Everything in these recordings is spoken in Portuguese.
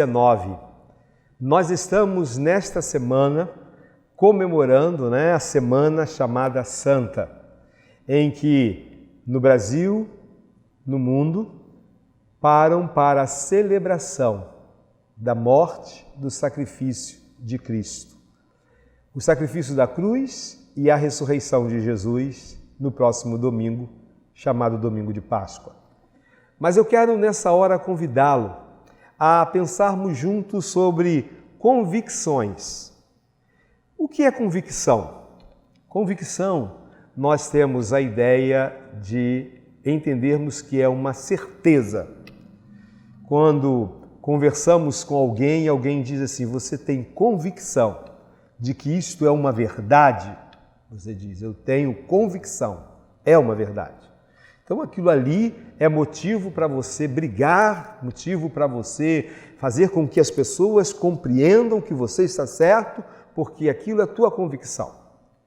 19. Nós estamos nesta semana comemorando a semana chamada Santa, em que no Brasil, no mundo, param para a celebração da morte, do sacrifício de Cristo. O sacrifício da cruz e a ressurreição de Jesus no próximo domingo, chamado Domingo de Páscoa. Mas eu quero nessa hora convidá-lo a pensarmos juntos sobre convicções. O que é convicção? Convicção, nós temos a ideia de entendermos que é uma certeza. Quando conversamos com alguém, alguém diz assim: você tem convicção de que isto é uma verdade? Você diz: eu tenho convicção, é uma verdade. Então aquilo ali é motivo para você brigar, motivo para você fazer com que as pessoas compreendam que você está certo, porque aquilo é a tua convicção.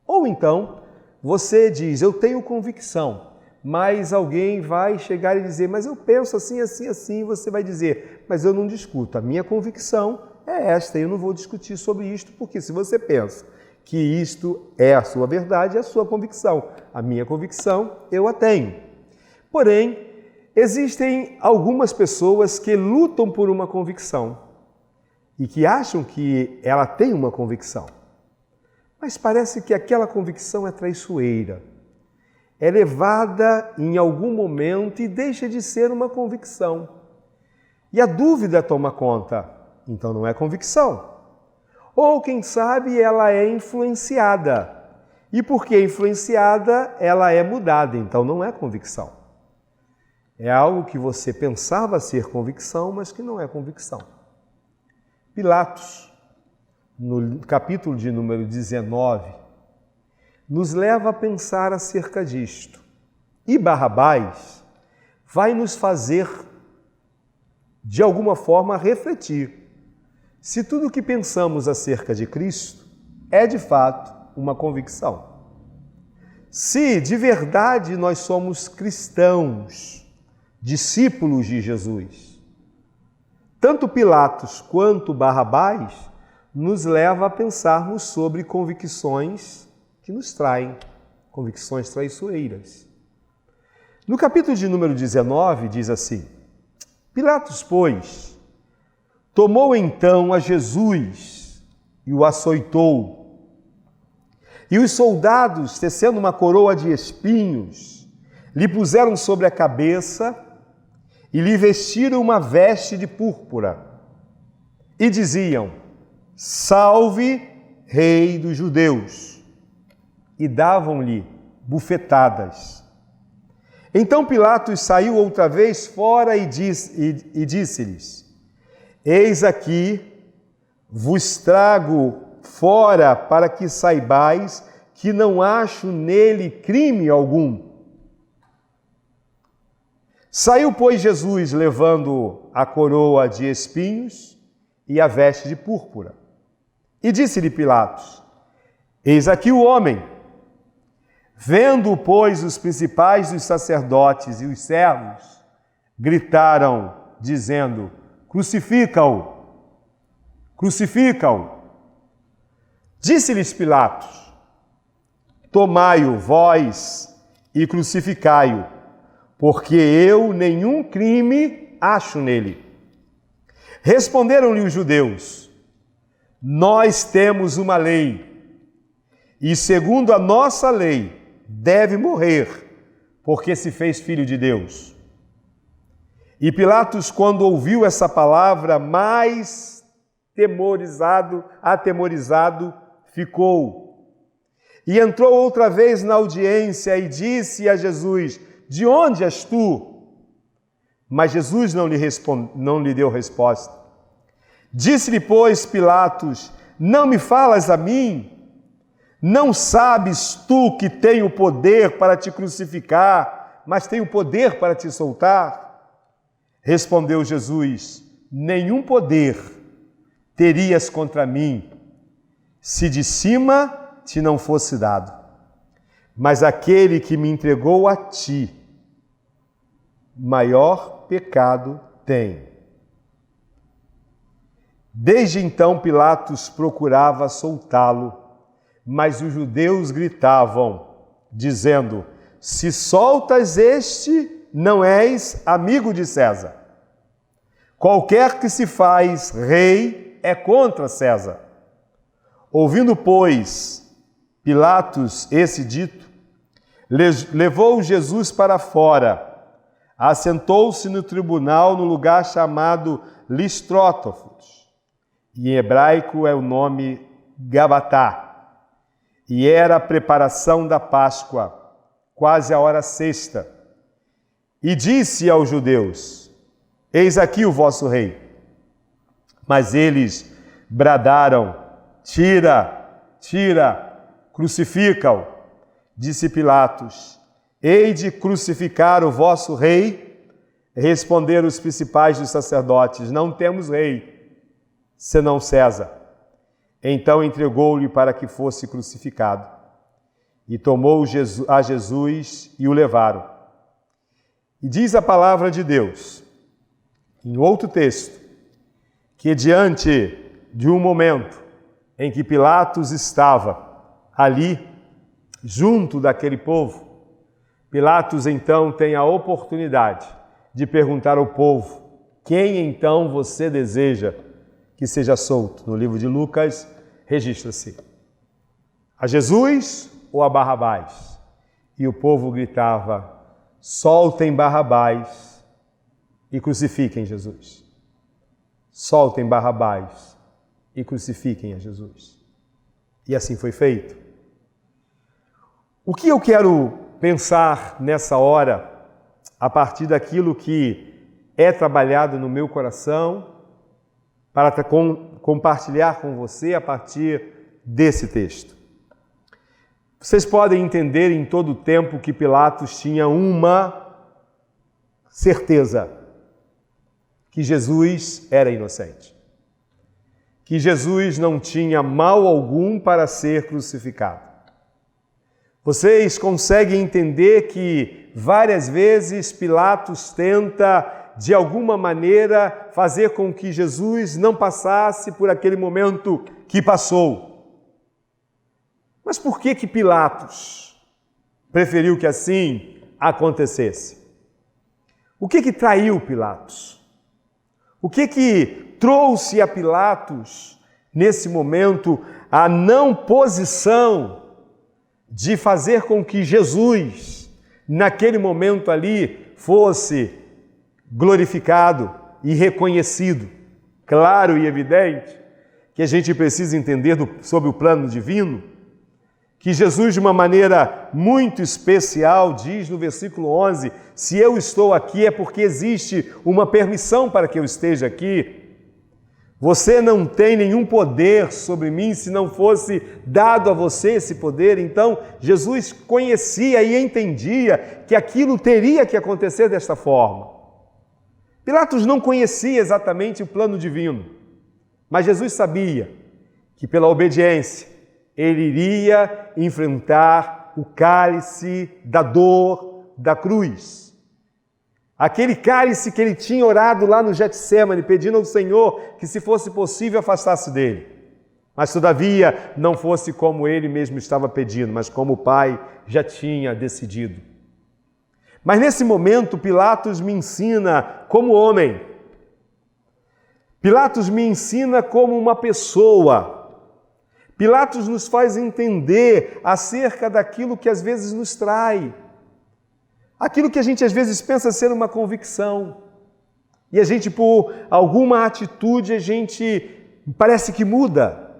Ou então você diz: eu tenho convicção, mas alguém vai chegar e dizer: mas eu penso assim, assim, assim, e você vai dizer: mas eu não discuto, a minha convicção é esta, eu não vou discutir sobre isto, porque se você pensa que isto é a sua verdade, é a sua convicção. A minha convicção eu a tenho. Porém, existem algumas pessoas que lutam por uma convicção e que acham que ela tem uma convicção, mas parece que aquela convicção é traiçoeira, é levada em algum momento e deixa de ser uma convicção. E a dúvida toma conta, então não é convicção. Ou, quem sabe, ela é influenciada. E porque é influenciada, ela é mudada, então não é convicção. É algo que você pensava ser convicção, mas que não é convicção. Pilatos, no capítulo de número 19, nos leva a pensar acerca disto. E Barrabás vai nos fazer, de alguma forma, refletir se tudo o que pensamos acerca de Cristo é, de fato, uma convicção. Se, de verdade, nós somos cristãos, discípulos de Jesus. Tanto Pilatos quanto Barrabás nos leva a pensarmos sobre convicções que nos traem, convicções traiçoeiras. No capítulo de número 19 diz assim: Pilatos, pois, tomou então a Jesus e o açoitou. E os soldados, tecendo uma coroa de espinhos, lhe puseram sobre a cabeça e lhe vestiram uma veste de púrpura. E diziam: Salve, Rei dos Judeus! E davam-lhe bufetadas. Então Pilatos saiu outra vez fora e disse-lhes: Eis aqui, vos trago fora para que saibais que não acho nele crime algum. Saiu, pois, Jesus, levando a coroa de espinhos e a veste de púrpura. E disse-lhe Pilatos: Eis aqui o homem. Vendo, pois, os principais dos sacerdotes e os servos, gritaram, dizendo: Crucifica-o! Crucifica-o! Disse-lhes Pilatos: Tomai-o vós e crucificai-o, porque eu nenhum crime acho nele. Responderam-lhe os judeus: Nós temos uma lei, e segundo a nossa lei deve morrer, porque se fez filho de Deus. E Pilatos, quando ouviu essa palavra, mais atemorizado ficou. E entrou outra vez na audiência e disse a Jesus: De onde és tu? Mas Jesus não lhe deu resposta. Disse-lhe, pois, Pilatos: Não me falas a mim? Não sabes tu que tenho poder para te crucificar, mas tenho poder para te soltar? Respondeu Jesus: Nenhum poder terias contra mim, se de cima te não fosse dado. Mas aquele que me entregou a ti, maior pecado tem. Desde então Pilatos procurava soltá-lo, mas os judeus gritavam, dizendo: se soltas este, não és amigo de César. Qualquer que se faz rei é contra César. Ouvindo, pois, Pilatos esse dito, levou Jesus para fora, assentou-se no tribunal no lugar chamado Listrótofos, e em hebraico é o nome Gabatá, e era a preparação da Páscoa, quase a hora sexta. E disse aos judeus: eis aqui o vosso rei. Mas eles bradaram: tira, tira, crucifica-o. Disse Pilatos: hei de crucificar o vosso rei? Responderam os principais dos sacerdotes: não temos rei, senão César. Então entregou-lhe para que fosse crucificado. E tomou a Jesus e o levaram. E diz a palavra de Deus, em outro texto, que diante de um momento em que Pilatos estava ali, junto daquele povo, Pilatos então tem a oportunidade de perguntar ao povo: quem então você deseja que seja solto? No livro de Lucas registra-se: a Jesus ou a Barrabás? E o povo gritava: soltem Barrabás e crucifiquem Jesus. Soltem Barrabás e crucifiquem a Jesus. E assim foi feito. O que eu quero pensar nessa hora, a partir daquilo que é trabalhado no meu coração, para compartilhar com você a partir desse texto. Vocês podem entender em todo o tempo que Pilatos tinha uma certeza: que Jesus era inocente, que Jesus não tinha mal algum para ser crucificado. Vocês conseguem entender que várias vezes Pilatos tenta, de alguma maneira, fazer com que Jesus não passasse por aquele momento que passou. Mas por que Pilatos preferiu que assim acontecesse? O que traiu Pilatos? O que trouxe a Pilatos, nesse momento, a não posição de fazer com que Jesus, naquele momento ali, fosse glorificado e reconhecido? Claro e evidente que a gente precisa entender sobre o plano divino, que Jesus, de uma maneira muito especial, diz no versículo 11, se eu estou aqui é porque existe uma permissão para que eu esteja aqui. Você não tem nenhum poder sobre mim se não fosse dado a você esse poder. Então, Jesus conhecia e entendia que aquilo teria que acontecer desta forma. Pilatos não conhecia exatamente o plano divino, mas Jesus sabia que pela obediência ele iria enfrentar o cálice da dor da cruz. Aquele cálice que ele tinha orado lá no Getsêmani, pedindo ao Senhor que, se fosse possível, afastasse dele. Mas, todavia, não fosse como ele mesmo estava pedindo, mas como o Pai já tinha decidido. Mas, nesse momento, Pilatos me ensina como homem. Pilatos me ensina como uma pessoa. Pilatos nos faz entender acerca daquilo que às vezes nos trai. Aquilo que a gente às vezes pensa ser uma convicção. E a gente, por alguma atitude, a gente parece que muda.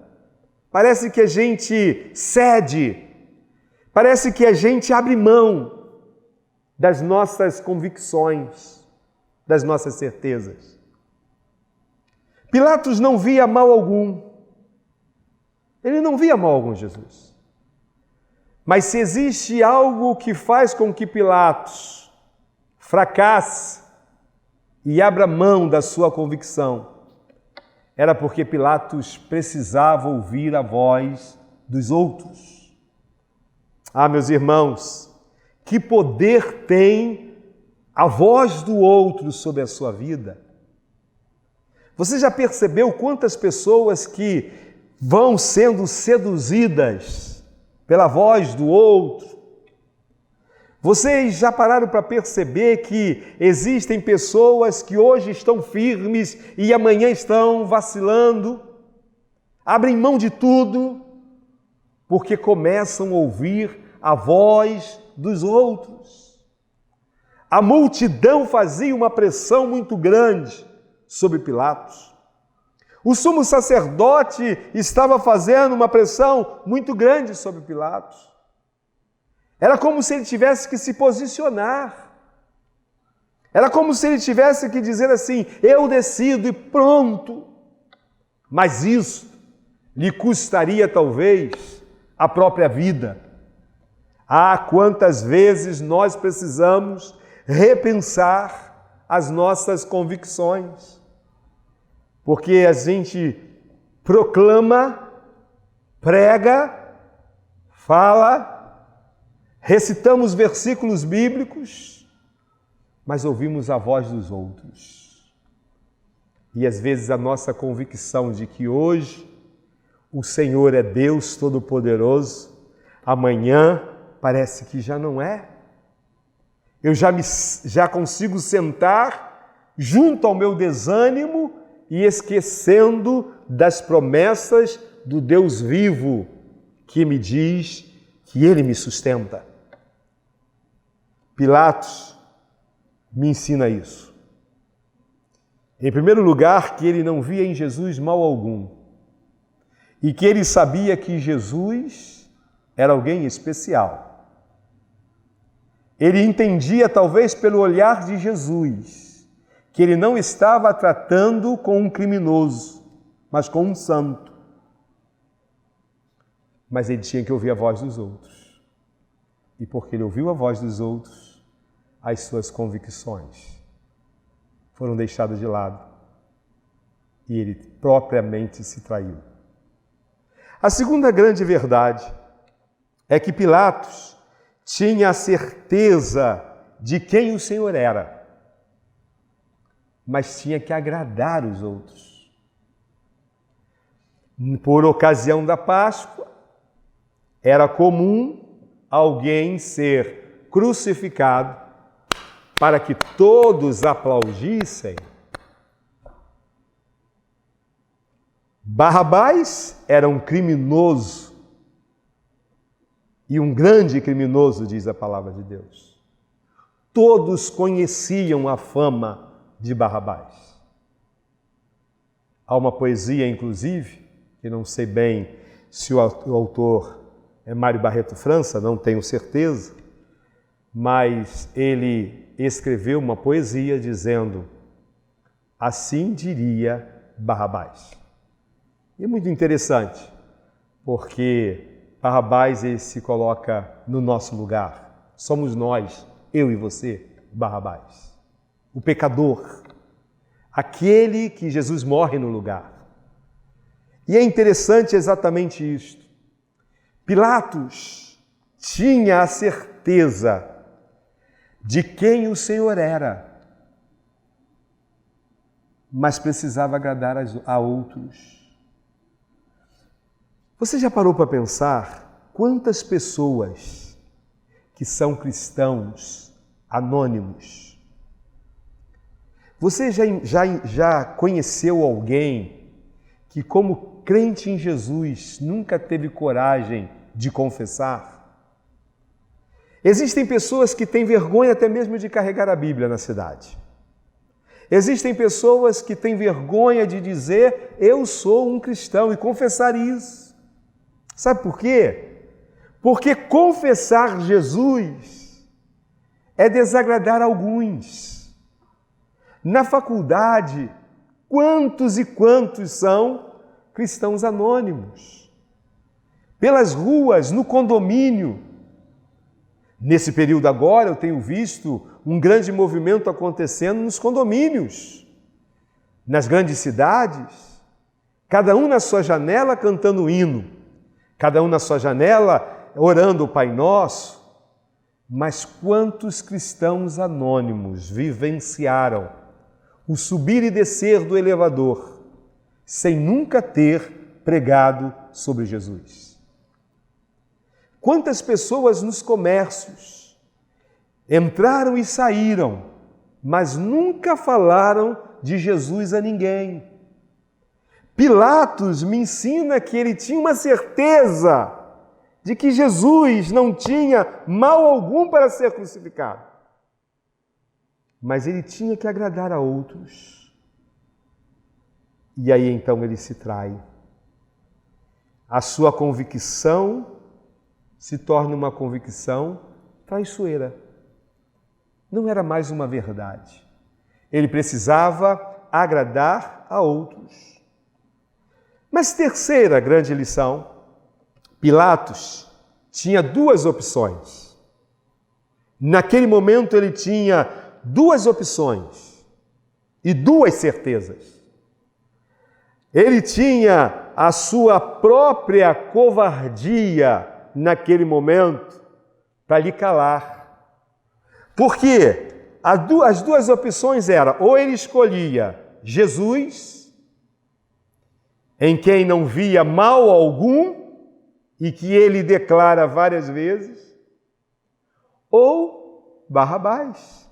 Parece que a gente cede. Parece que a gente abre mão das nossas convicções, das nossas certezas. Pilatos não via mal algum. Ele não via mal algum em Jesus. Mas se existe algo que faz com que Pilatos fracasse e abra mão da sua convicção, era porque Pilatos precisava ouvir a voz dos outros. Ah, meus irmãos, que poder tem a voz do outro sobre a sua vida? Você já percebeu quantas pessoas que vão sendo seduzidas pela voz do outro? Vocês já pararam para perceber que existem pessoas que hoje estão firmes e amanhã estão vacilando? Abrem mão de tudo porque começam a ouvir a voz dos outros. A multidão fazia uma pressão muito grande sobre Pilatos. O sumo sacerdote estava fazendo uma pressão muito grande sobre Pilatos. Era como se ele tivesse que se posicionar. Era como se ele tivesse que dizer assim: eu decido e pronto. Mas isso lhe custaria talvez a própria vida. Ah, quantas vezes nós precisamos repensar as nossas convicções. Porque a gente proclama, prega, fala, recitamos versículos bíblicos, mas ouvimos a voz dos outros. E às vezes a nossa convicção de que hoje o Senhor é Deus Todo-Poderoso, amanhã parece que já não é. Eu já consigo sentar junto ao meu desânimo e esquecendo das promessas do Deus vivo que me diz que Ele me sustenta. Pilatos me ensina isso. Em primeiro lugar, que ele não via em Jesus mal algum e que ele sabia que Jesus era alguém especial. Ele entendia, talvez pelo olhar de Jesus, que ele não estava tratando com um criminoso, mas com um santo. Mas ele tinha que ouvir a voz dos outros. E porque ele ouviu a voz dos outros, as suas convicções foram deixadas de lado e ele propriamente se traiu. A segunda grande verdade é que Pilatos tinha a certeza de quem o Senhor era, mas tinha que agradar os outros. Por ocasião da Páscoa, era comum alguém ser crucificado para que todos aplaudissem. Barrabás era um criminoso, e um grande criminoso, diz a palavra de Deus. Todos conheciam a fama de Barrabás. Há uma poesia, inclusive, que não sei bem se o autor é Mário Barreto França, não tenho certeza, mas ele escreveu uma poesia dizendo: assim diria Barrabás. E é muito interessante, porque Barrabás ele se coloca no nosso lugar. Somos nós, eu e você, Barrabás. O pecador, aquele que Jesus morre no lugar. E é interessante exatamente isto. Pilatos tinha a certeza de quem o Senhor era, mas precisava agradar a outros. Você já parou para pensar quantas pessoas que são cristãos anônimos? Você já conheceu alguém que, como crente em Jesus, nunca teve coragem de confessar? Existem pessoas que têm vergonha até mesmo de carregar a Bíblia na cidade. Existem pessoas que têm vergonha de dizer: eu sou um cristão, e confessar isso. Sabe por quê? Porque confessar Jesus é desagradar alguns. Na faculdade, quantos e quantos são cristãos anônimos? Pelas ruas, no condomínio. Nesse período agora, eu tenho visto um grande movimento acontecendo nos condomínios, nas grandes cidades, cada um na sua janela cantando hino, cada um na sua janela orando o Pai Nosso. Mas quantos cristãos anônimos vivenciaram o subir e descer do elevador, sem nunca ter pregado sobre Jesus. Quantas pessoas nos comércios entraram e saíram, mas nunca falaram de Jesus a ninguém. Pilatos me ensina que ele tinha uma certeza de que Jesus não tinha mal algum para ser crucificado. Mas ele tinha que agradar a outros. E aí então ele se trai. A sua convicção se torna uma convicção traiçoeira. Não era mais uma verdade. Ele precisava agradar a outros. Mas terceira grande lição, Pilatos tinha duas opções. Naquele momento ele tinha duas opções e duas certezas. Ele tinha a sua própria covardia naquele momento para lhe calar. Porque as duas opções eram, ou ele escolhia Jesus, em quem não via mal algum e que ele declara várias vezes, ou Barrabás.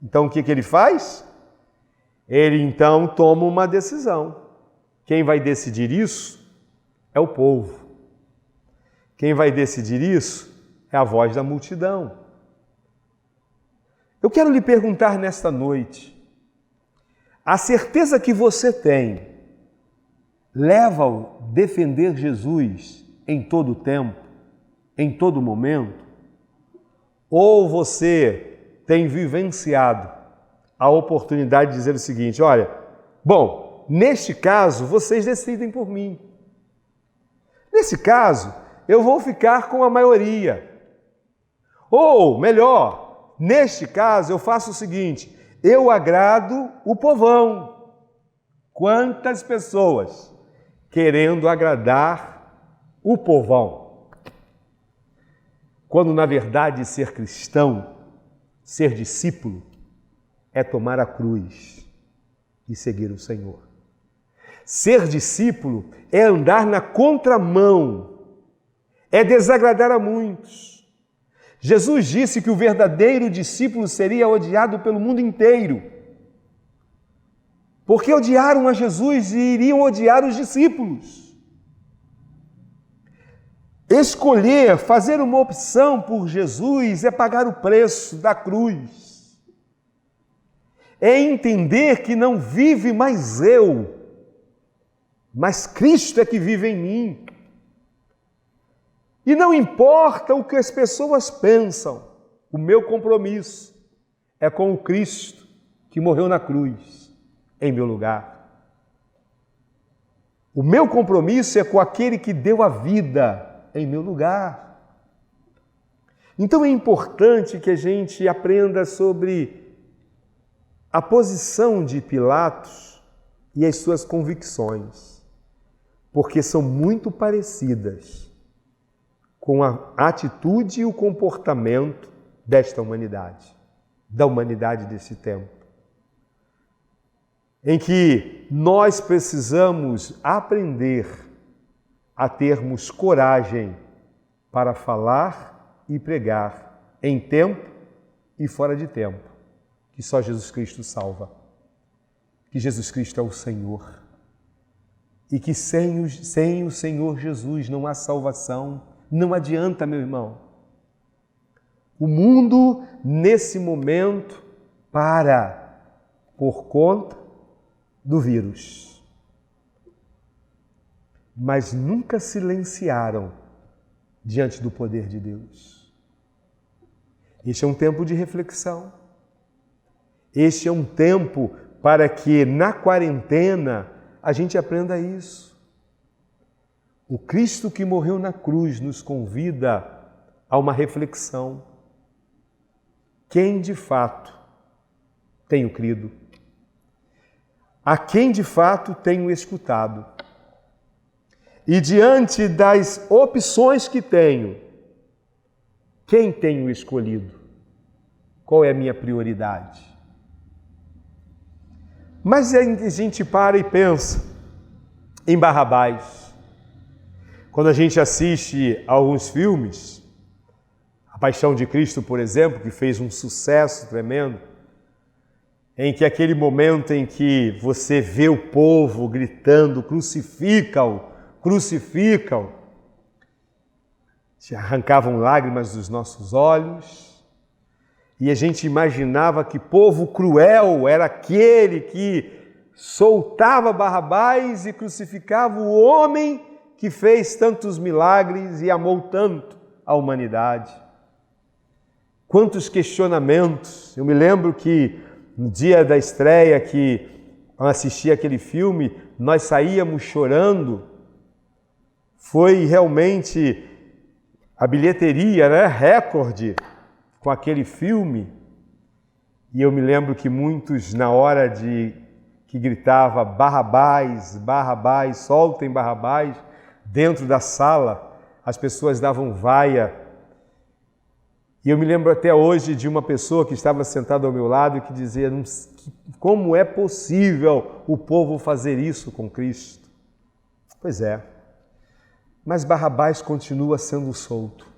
Então o que ele faz? Ele então toma uma decisão. Quem vai decidir isso é o povo. Quem vai decidir isso é a voz da multidão. Eu quero lhe perguntar nesta noite, a certeza que você tem leva-o a defender Jesus em todo o tempo, em todo momento? Ou você tem vivenciado a oportunidade de dizer o seguinte, olha, bom, neste caso vocês decidem por mim. Nesse caso, eu vou ficar com a maioria. Ou, melhor, neste caso eu faço o seguinte, eu agrado o povão. Quantas pessoas querendo agradar o povão? Quando, na verdade, ser cristão, ser discípulo, é tomar a cruz e seguir o Senhor. Ser discípulo é andar na contramão, é desagradar a muitos. Jesus disse que o verdadeiro discípulo seria odiado pelo mundo inteiro, porque odiaram a Jesus e iriam odiar os discípulos. Escolher, fazer uma opção por Jesus é pagar o preço da cruz. É entender que não vive mais eu, mas Cristo é que vive em mim. E não importa o que as pessoas pensam, o meu compromisso é com o Cristo que morreu na cruz em meu lugar. O meu compromisso é com aquele que deu a vida em meu lugar. Então é importante que a gente aprenda sobre a posição de Pilatos e as suas convicções, porque são muito parecidas com a atitude e o comportamento desta humanidade, da humanidade desse tempo, em que nós precisamos aprender a termos coragem para falar e pregar em tempo e fora de tempo, que só Jesus Cristo salva, que Jesus Cristo é o Senhor e que sem o Senhor Jesus não há salvação. Não adianta, meu irmão. O mundo, nesse momento, para por conta do vírus. Mas nunca silenciaram diante do poder de Deus. Este é um tempo de reflexão. Este é um tempo para que, na quarentena, a gente aprenda isso. O Cristo que morreu na cruz nos convida a uma reflexão. Quem de fato tenho crido? A quem de fato tenho escutado? E diante das opções que tenho, quem tenho escolhido? Qual é a minha prioridade? Mas a gente para e pensa em Barrabás. Quando a gente assiste a alguns filmes, A Paixão de Cristo, por exemplo, que fez um sucesso tremendo, em que aquele momento em que você vê o povo gritando, crucifica-o, crucifica-o, arrancavam lágrimas dos nossos olhos, e a gente imaginava que povo cruel era aquele que soltava Barrabás e crucificava o homem que fez tantos milagres e amou tanto a humanidade. Quantos questionamentos! Eu me lembro que no dia da estreia que eu assisti aquele filme, nós saíamos chorando. Foi realmente a bilheteria, né, recorde com aquele filme. E eu me lembro que muitos, na hora que gritava Barrabás, Barrabás, soltem Barrabás, dentro da sala, as pessoas davam vaia. E eu me lembro até hoje de uma pessoa que estava sentada ao meu lado e que dizia: como é possível o povo fazer isso com Cristo? Pois é, mas Barrabás continua sendo solto.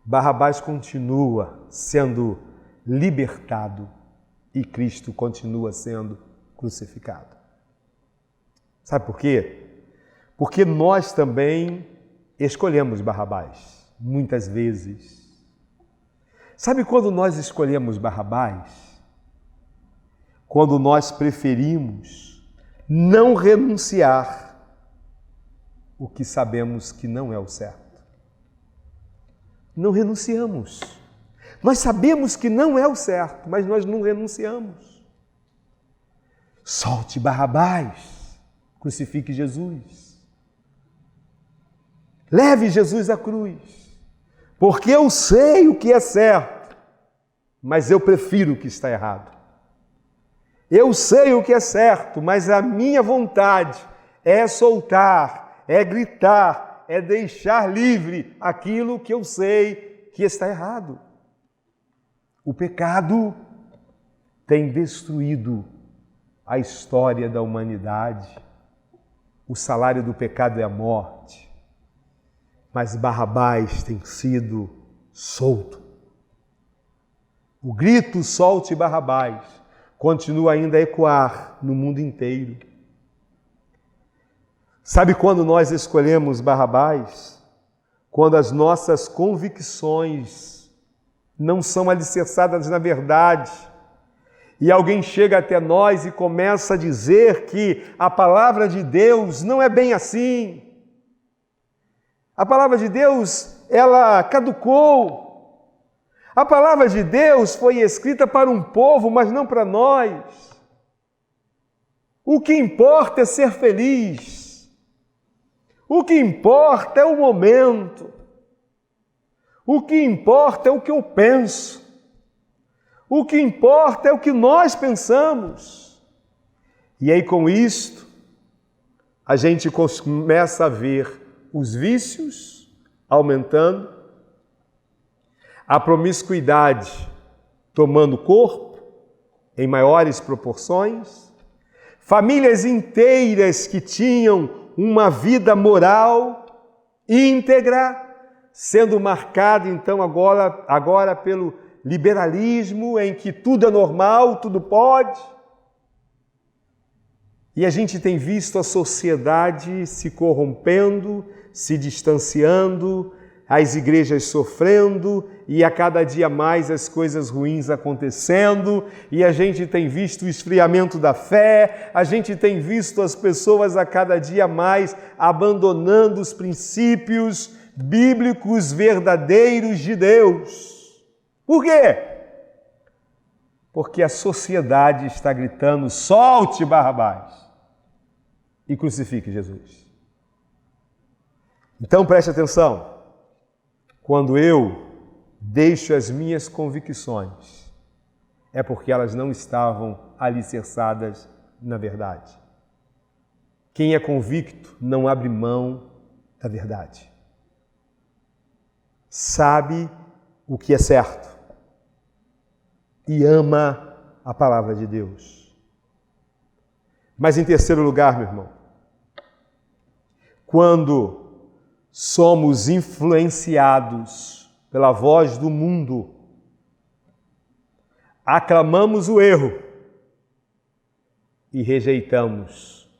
Barrabás continua sendo libertado e Cristo continua sendo crucificado. Sabe por quê? Porque nós também escolhemos Barrabás, muitas vezes. Sabe quando nós escolhemos Barrabás? Quando nós preferimos não renunciar o que sabemos que não é o certo. Não renunciamos. Nós sabemos que não é o certo, mas nós não renunciamos. Solte Barrabás, crucifique Jesus. Leve Jesus à cruz. Porque eu sei o que é certo, mas eu prefiro o que está errado. Eu sei o que é certo, mas a minha vontade é soltar, é gritar, é deixar livre aquilo que eu sei que está errado. O pecado tem destruído a história da humanidade. O salário do pecado é a morte. Mas Barrabás tem sido solto. O grito solte Barrabás continua ainda a ecoar no mundo inteiro. Sabe quando nós escolhemos Barrabás? Quando as nossas convicções não são alicerçadas na verdade. E alguém chega até nós e começa a dizer que a palavra de Deus não é bem assim. A palavra de Deus, ela caducou. A palavra de Deus foi escrita para um povo, mas não para nós. O que importa é ser feliz. O que importa é o momento. O que importa é o que eu penso. O que importa é o que nós pensamos. E aí, com isto, a gente começa a ver os vícios aumentando, a promiscuidade tomando corpo em maiores proporções, famílias inteiras que tinham uma vida moral íntegra, sendo marcada então agora pelo liberalismo, em que tudo é normal, tudo pode. E a gente tem visto a sociedade se corrompendo, se distanciando, as igrejas sofrendo e a cada dia mais as coisas ruins acontecendo, e a gente tem visto o esfriamento da fé, a gente tem visto as pessoas a cada dia mais abandonando os princípios bíblicos verdadeiros de Deus. Por quê? Porque a sociedade está gritando: solte Barrabás e crucifique Jesus. Então preste atenção. Quando eu deixo as minhas convicções, é porque elas não estavam alicerçadas na verdade. Quem é convicto não abre mão da verdade. Sabe o que é certo e ama a palavra de Deus. Mas em terceiro lugar, meu irmão, quando somos influenciados pela voz do mundo, aclamamos o erro e rejeitamos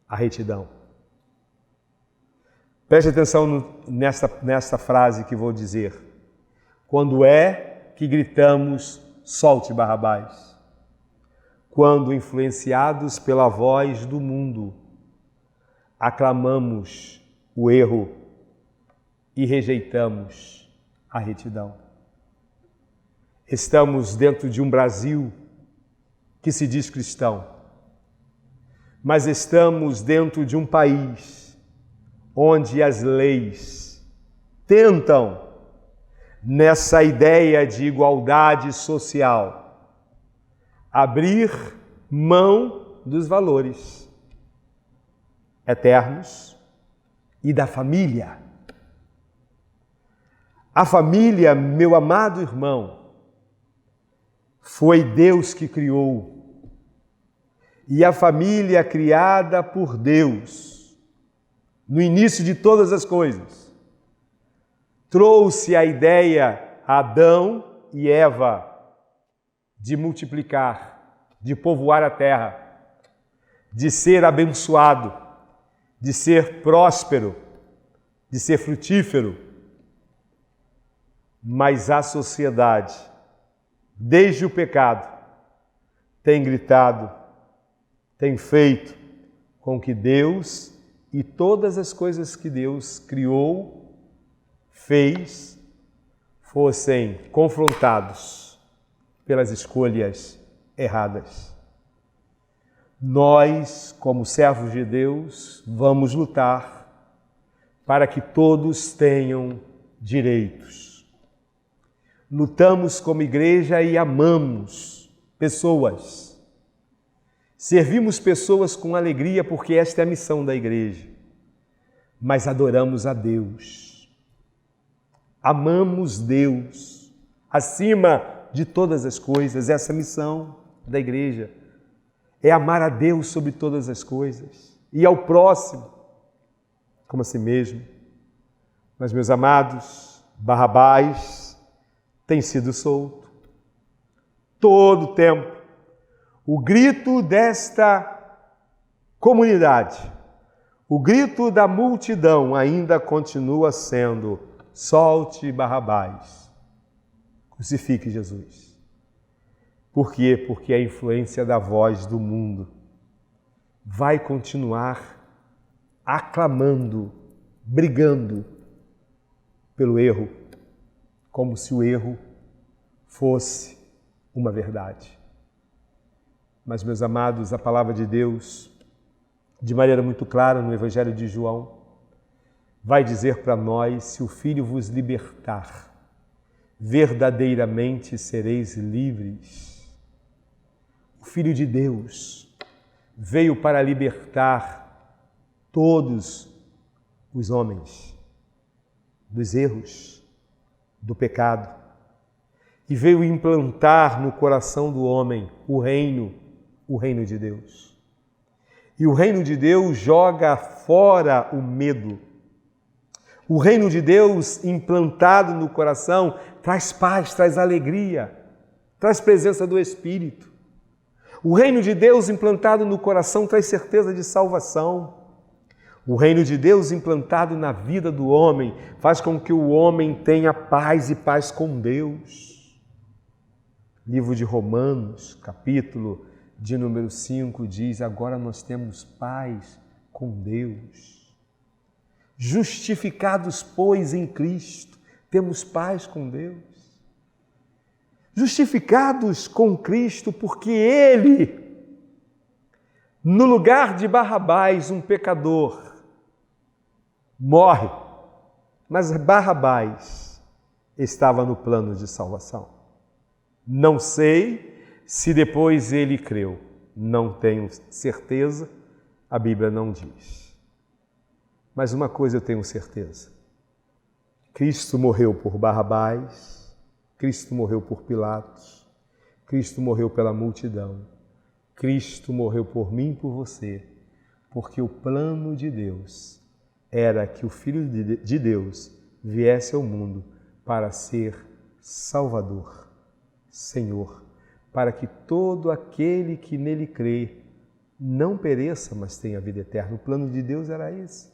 a retidão. Preste atenção nesta frase que vou dizer. Quando é que gritamos, solte Barrabás? Quando, influenciados pela voz do mundo, aclamamos o erro e rejeitamos a retidão. Estamos dentro de um Brasil que se diz cristão, mas estamos dentro de um país onde as leis tentam, nessa ideia de igualdade social, abrir mão dos valores eternos e da família. A família, meu amado irmão, foi Deus que criou. E a família criada por Deus, no início de todas as coisas, trouxe a ideia a Adão e Eva de multiplicar, de povoar a terra, de ser abençoado, de ser próspero, de ser frutífero. Mas a sociedade, desde o pecado, tem gritado, tem feito com que Deus e todas as coisas que Deus criou, fez, fossem confrontados pelas escolhas erradas. Nós, como servos de Deus, vamos lutar para que todos tenham direitos. Lutamos como igreja e amamos pessoas. Servimos pessoas com alegria porque esta é a missão da igreja. Mas adoramos a Deus. Amamos Deus acima de todas as coisas. Essa é a missão da igreja. É amar a Deus sobre todas as coisas e ao próximo como a si mesmo. Mas, meus amados, Barrabás tem sido solto todo o tempo. O grito desta comunidade, o grito da multidão ainda continua sendo: solte Barrabás, crucifique Jesus. Por quê? Porque a influência da voz do mundo vai continuar aclamando, brigando pelo erro, como se o erro fosse uma verdade. Mas, meus amados, a palavra de Deus, de maneira muito clara no Evangelho de João, vai dizer para nós: se o Filho vos libertar, verdadeiramente sereis livres. O Filho de Deus veio para libertar todos os homens dos erros, do pecado, e veio implantar no coração do homem o reino de Deus. E o reino de Deus joga fora o medo. O reino de Deus implantado no coração traz paz, traz alegria, traz presença do Espírito. O reino de Deus implantado no coração traz certeza de salvação. O reino de Deus implantado na vida do homem faz com que o homem tenha paz e paz com Deus. Livro de Romanos, capítulo de número 5, diz: agora nós temos paz com Deus. Justificados, pois, em Cristo, temos paz com Deus. Justificados com Cristo porque Ele, no lugar de Barrabás, um pecador, morre. Mas Barrabás estava no plano de salvação. Não sei se depois ele creu. Não tenho certeza, a Bíblia não diz. Mas uma coisa eu tenho certeza: Cristo morreu por Barrabás, Cristo morreu por Pilatos, Cristo morreu pela multidão, Cristo morreu por mim e por você, porque o plano de Deus era que o Filho de Deus viesse ao mundo para ser Salvador, Senhor, para que todo aquele que nele crê não pereça, mas tenha vida eterna. O plano de Deus era esse.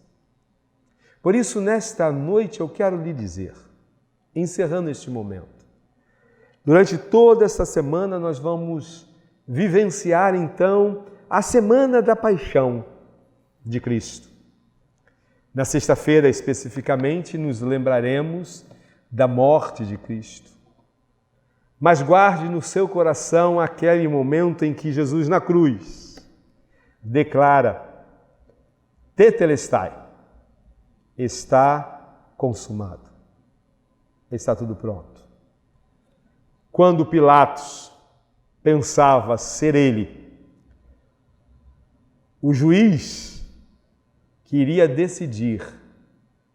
Por isso, nesta noite, eu quero lhe dizer, encerrando este momento, durante toda esta semana nós vamos vivenciar, então, a Semana da Paixão de Cristo. Na sexta-feira, especificamente, nos lembraremos da morte de Cristo. Mas guarde no seu coração aquele momento em que Jesus, na cruz, declara: Tetelestai, está consumado, está tudo pronto. Quando Pilatos pensava ser ele o juiz que iria decidir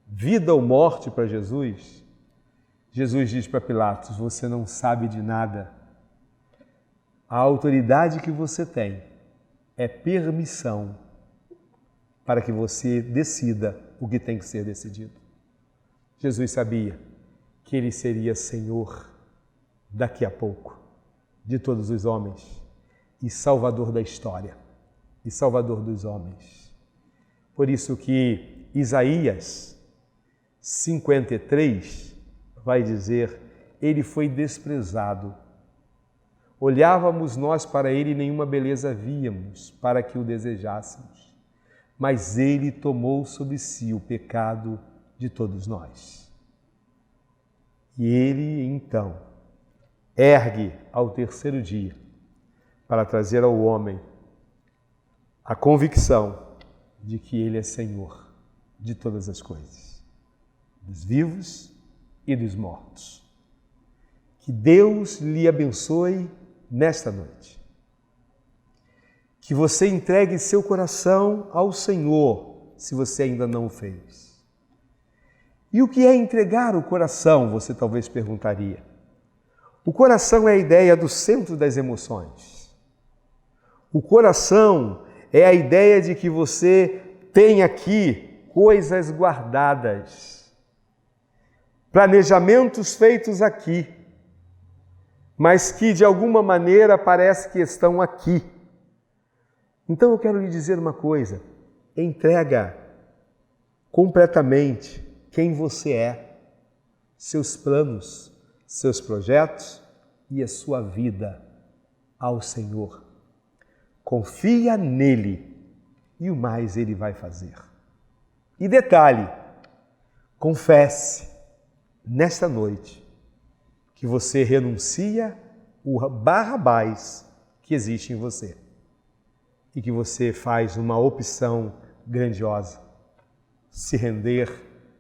vida ou morte para Jesus, Jesus diz para Pilatos: você não sabe de nada. A autoridade que você tem é permissão para que você decida o que tem que ser decidido. Jesus sabia que ele seria Senhor daqui a pouco de todos os homens e Salvador da história e Salvador dos homens. Por isso que Isaías 53 vai dizer: ele foi desprezado. Olhávamos nós para ele e nenhuma beleza víamos para que o desejássemos. Mas ele tomou sobre si o pecado de todos nós. E ele, então, ergue ao terceiro dia para trazer ao homem a convicção de que ele é Senhor de todas as coisas, dos vivos e dos mortos. Que Deus lhe abençoe nesta noite. Que você entregue seu coração ao Senhor, se você ainda não o fez. E o que é entregar o coração, você talvez perguntaria. O coração é a ideia do centro das emoções. O coração é a ideia de que você tem aqui coisas guardadas, planejamentos feitos aqui, mas que de alguma maneira parece que estão aqui. Então eu quero lhe dizer uma coisa: entrega completamente quem você é, seus planos, seus projetos e a sua vida ao Senhor. Confia nele e o mais ele vai fazer. E detalhe, confesse nesta noite que você renuncia o Barrabás que existe em você e que você faz uma opção grandiosa, se render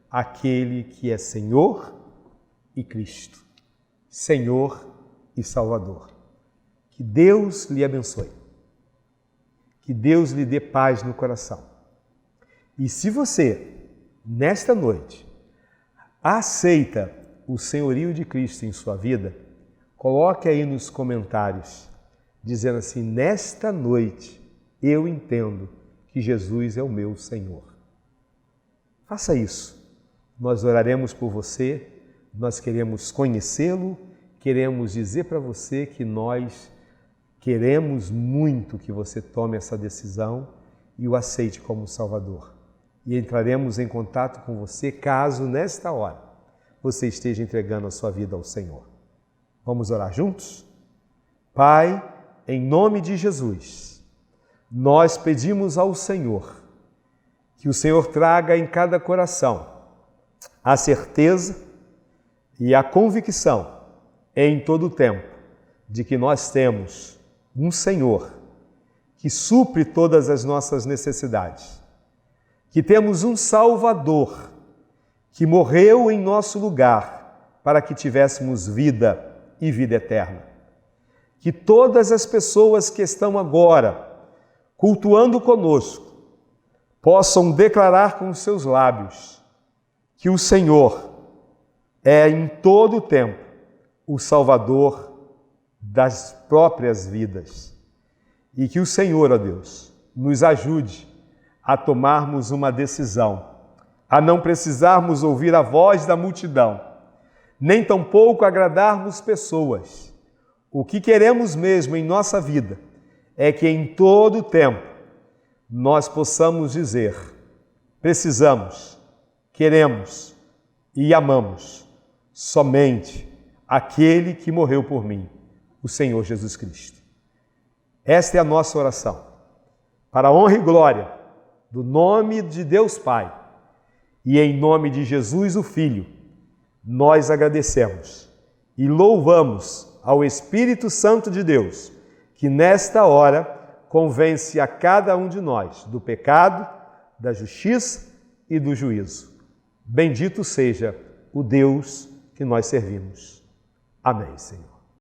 àquele que é Senhor e Cristo, Senhor e Salvador. Que Deus lhe abençoe, que Deus lhe dê paz no coração. E se você, nesta noite, aceita o senhorio de Cristo em sua vida, coloque aí nos comentários, dizendo assim: nesta noite eu entendo que Jesus é o meu Senhor. Faça isso. Nós oraremos por você, nós queremos conhecê-lo, queremos dizer para você que nós queremos muito que você tome essa decisão e o aceite como Salvador. E entraremos em contato com você caso, nesta hora, você esteja entregando a sua vida ao Senhor. Vamos orar juntos? Pai, em nome de Jesus, nós pedimos ao Senhor que o Senhor traga em cada coração a certeza e a convicção em todo o tempo de que nós temos um Senhor que supre todas as nossas necessidades, que temos um Salvador que morreu em nosso lugar para que tivéssemos vida e vida eterna. Que todas as pessoas que estão agora cultuando conosco possam declarar com os seus lábios que o Senhor é em todo o tempo o Salvador das próprias vidas e que o Senhor, ó Deus, nos ajude a tomarmos uma decisão, a não precisarmos ouvir a voz da multidão, nem tampouco agradarmos pessoas. O que queremos mesmo em nossa vida é que em todo o tempo nós possamos dizer: precisamos, queremos e amamos somente aquele que morreu por mim, o Senhor Jesus Cristo. Esta é a nossa oração, para a honra e glória do nome de Deus Pai e em nome de Jesus, o Filho, nós agradecemos e louvamos ao Espírito Santo de Deus, que nesta hora convence a cada um de nós do pecado, da justiça e do juízo. Bendito seja o Deus que nós servimos. Amém, Senhor.